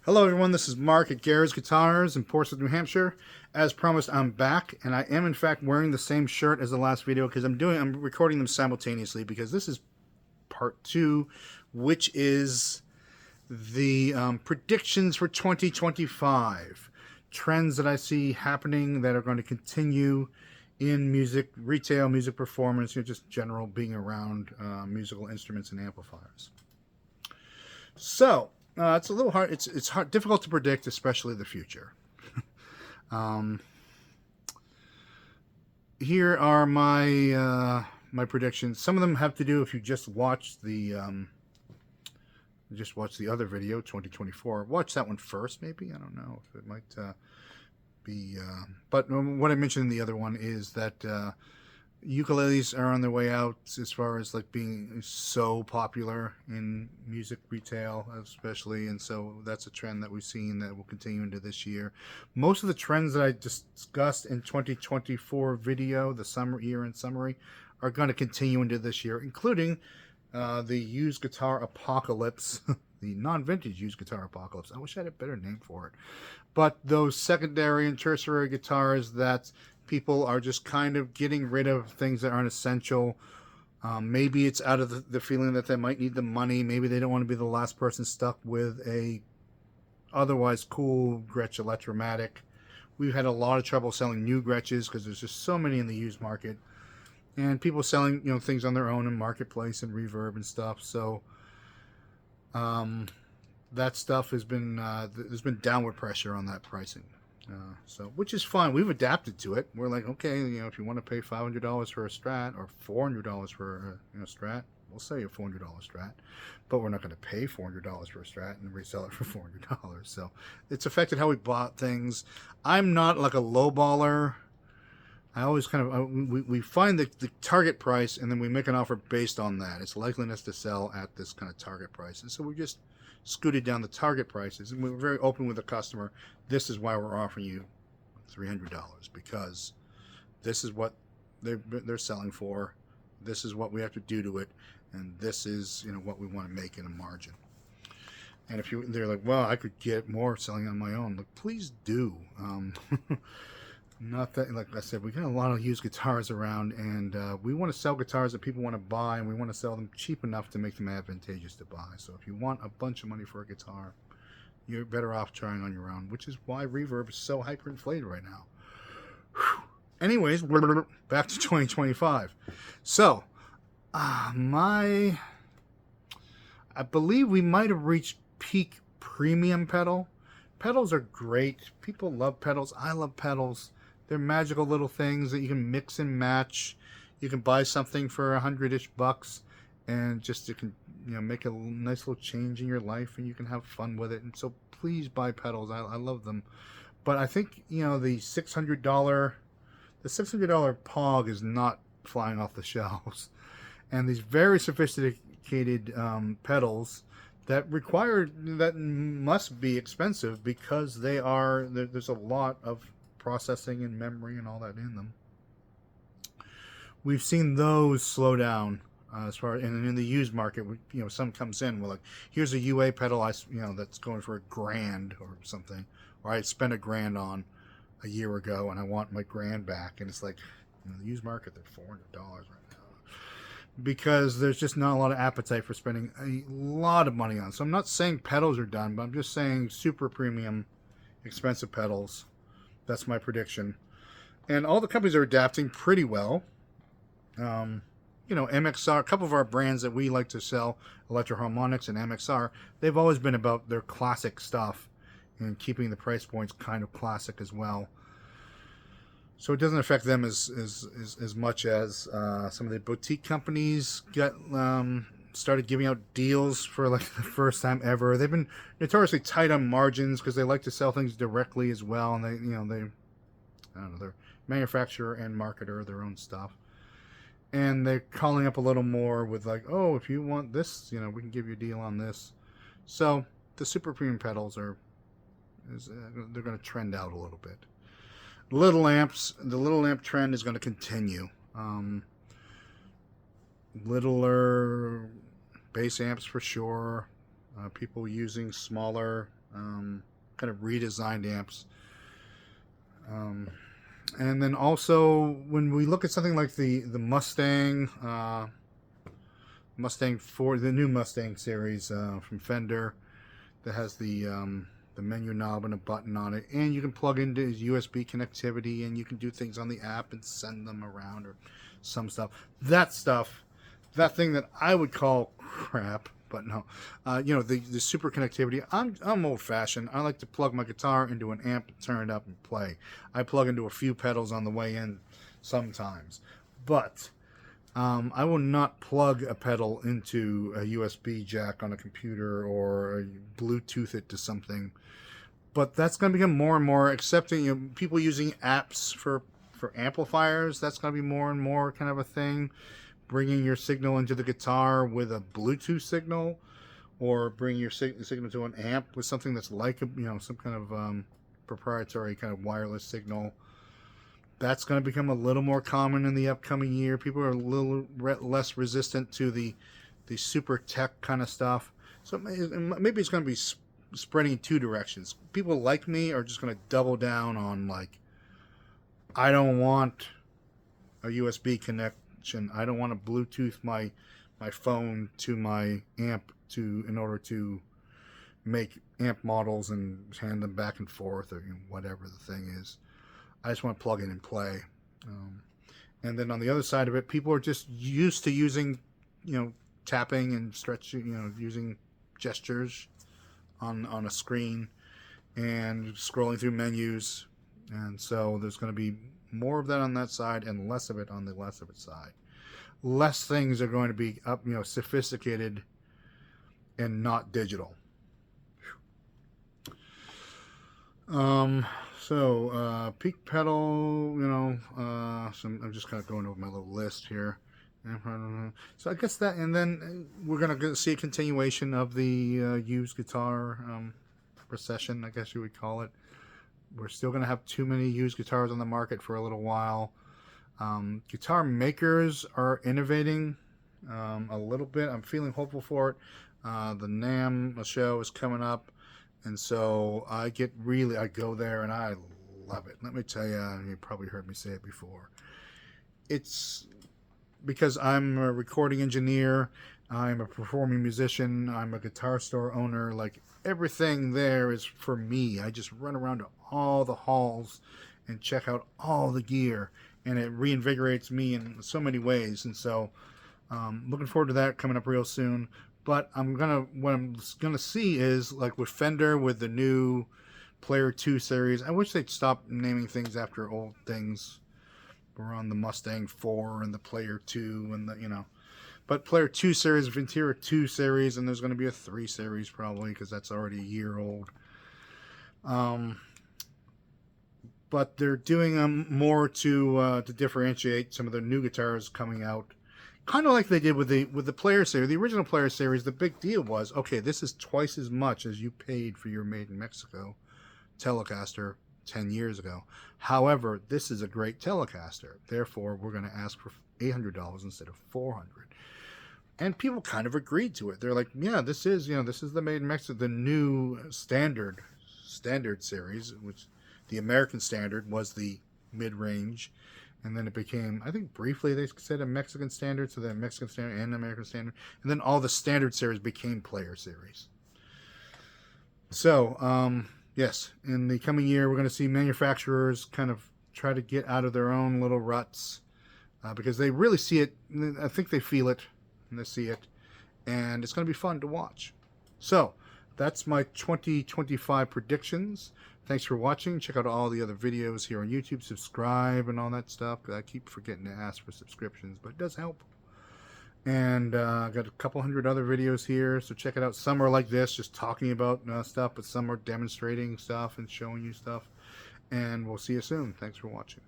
Hello, everyone. This is Mark at Garrett's Guitars in Portsmouth, New Hampshire. As promised, I'm back, and I am in fact wearing the same shirt as the last video because I'm recording them simultaneously because this is part two, which is the predictions for 2025, trends that I see happening that are going to continue in music, retail, music performance, just general being around musical instruments and amplifiers. So. It's a little hard. It's hard, difficult to predict, especially the future. Here are my predictions. Some of them have to do if you just watched the other video, 2024. Watch that one first, maybe. I don't know if it might be. But what I mentioned in the other one is that ukuleles are on their way out as far as like being so popular in music retail especially, and so that's a trend that we've seen that will continue into this year. Most of the trends that I discussed in 2024 video, the year-end summary, are going to continue into this year, including the used guitar apocalypse, the non-vintage used guitar apocalypse. I wish I had a better name for it, but those secondary and tertiary guitars that people are just kind of getting rid of, things that aren't essential. Maybe it's out of the feeling that they might need the money. Maybe they don't want to be the last person stuck with a otherwise cool Gretsch Electromatic. We've had a lot of trouble selling new Gretsches because there's just so many in the used market, and people selling things on their own in Marketplace and Reverb and stuff. So that stuff has been there's been downward pressure on that pricing. So, which is fine. We've adapted to it. We're like, okay, if you want to pay $500 for a Strat or $400 for a Strat, we'll sell you a $400 Strat, but we're not going to pay $400 for a Strat and resell it for $400. So it's affected how we bought things. I'm not like a lowballer. I always kind of we find the target price, and then we make an offer based on that. It's likeliness to sell at this kind of target price, and so we just scooted down the target prices, and we were very open with the customer. This is why we're offering you $300, because this is what they're selling for. This is what we have to do to it, and this is what we want to make in a margin. And if they're like, well, I could get more selling on my own. Like, please do. Not that, like I said, we got a lot of used guitars around, and we want to sell guitars that people want to buy, and we want to sell them cheap enough to make them advantageous to buy. So if you want a bunch of money for a guitar, you're better off trying on your own, which is why Reverb is so hyperinflated right now. Whew. Anyways, back to 2025. So, I believe we might have reached peak premium pedal. Pedals are great. People love pedals. I love pedals. They're magical little things that you can mix and match. You can buy something for $100-ish bucks, and just you can make a nice little change in your life, and you can have fun with it. And so please buy pedals. I love them. But I think the $600 Pog is not flying off the shelves, and these very sophisticated pedals that must be expensive because there's a lot of processing and memory and all that in them. We've seen those slow down as far, and in the used market, some comes in, we're like, here's a UA pedal that's going for $1,000 or something, or I spent $1,000 on a year ago and I want my $1,000 back, and it's like, the used market, they're $400 right now, because there's just not a lot of appetite for spending a lot of money on. So I'm not saying pedals are done, but I'm just saying super premium, expensive pedals. That's my prediction. And all the companies are adapting pretty well. MXR, a couple of our brands that we like to sell, Electro Harmonics and MXR, they've always been about their classic stuff and keeping the price points kind of classic as well. So it doesn't affect them as much as some of the boutique companies started giving out deals for like the first time ever. They've been notoriously tight on margins because they like to sell things directly as well, and they're manufacturer and marketer of their own stuff, and they're calling up a little more with like, oh, if you want this, we can give you a deal on this. So the super premium pedals they're going to trend out a little bit. The little amp trend is going to continue. Littler bass amps for sure. People using smaller kind of redesigned amps. And then also when we look at something like the Mustang, Mustang 4, the new Mustang series from Fender, that has the menu knob and a button on it, and you can plug into USB connectivity, and you can do things on the app and send them around or some stuff. That thing that I would call crap, but no, the super connectivity. I'm old fashioned. I like to plug my guitar into an amp, turn it up, and play. I plug into a few pedals on the way in sometimes, but I will not plug a pedal into a USB jack on a computer or Bluetooth it to something. But that's going to become more and more accepting. People using apps for amplifiers, that's going to be more and more kind of a thing. Bringing your signal into the guitar with a Bluetooth signal, or bring your signal to an amp with something that's like some kind of proprietary kind of wireless signal. That's going to become a little more common in the upcoming year. People are a little less resistant to the super tech kind of stuff. So maybe it's going to be spreading in two directions. People like me are just going to double down on, like, I don't want a USB connection. I don't want to Bluetooth my phone to my amp in order to make amp models and hand them back and forth, or whatever the thing is. I just want to plug in and play. And then on the other side of it, people are just used to using, tapping and stretching, using gestures on a screen and scrolling through menus. And so there's going to be more of that on that side and less of it on the less of it side. Less things are going to be up, sophisticated and not digital. So peak pedal, I'm just kind of going over my little list here. So I guess that, and then we're going to see a continuation of the used guitar recession, I guess you would call it. We're still going to have too many used guitars on the market for a little while. Guitar makers are innovating a little bit. I'm feeling hopeful for it. The NAMM show is coming up. And so I go there and I love it. Let me tell you, you probably heard me say it before. It's because I'm a recording engineer, I'm a performing musician, I'm a guitar store owner. Like, everything there is for me. I just run around to all the halls and check out all the gear, and it reinvigorates me in so many ways. And so looking forward to that coming up real soon. But what I'm gonna see is, like with Fender, with the new Player 2 series. I wish they'd stop naming things after old things. We're on the Mustang 4 and the Player 2 and but Player 2 series, Ventura 2 series, and there's going to be a 3 series probably, because that's already a year old. But they're doing more to differentiate some of the new guitars coming out. Kind of like they did with the Player series. The original Player series, the big deal was, okay, this is twice as much as you paid for your Made in Mexico Telecaster 10 years ago. However, this is a great Telecaster. Therefore, we're going to ask for $800 instead of $400. And people kind of agreed to it. They're like, yeah, this is the Made in Mexico, the new standard series, which the American standard was the mid-range. And then it became, I think briefly they said a Mexican standard, so the Mexican standard and American standard. And then all the standard series became Player series. So, yes, in the coming year, we're going to see manufacturers kind of try to get out of their own little ruts because they really see it. I think they feel it and they see it. And it's going to be fun to watch. So, that's my 2025 predictions. Thanks for watching. Check out all the other videos here on YouTube. Subscribe and all that stuff. I keep forgetting to ask for subscriptions, but it does help. And I've got a couple hundred other videos here, so check it out. Some are like this, just talking about stuff, but some are demonstrating stuff and showing you stuff. And we'll see you soon. Thanks for watching.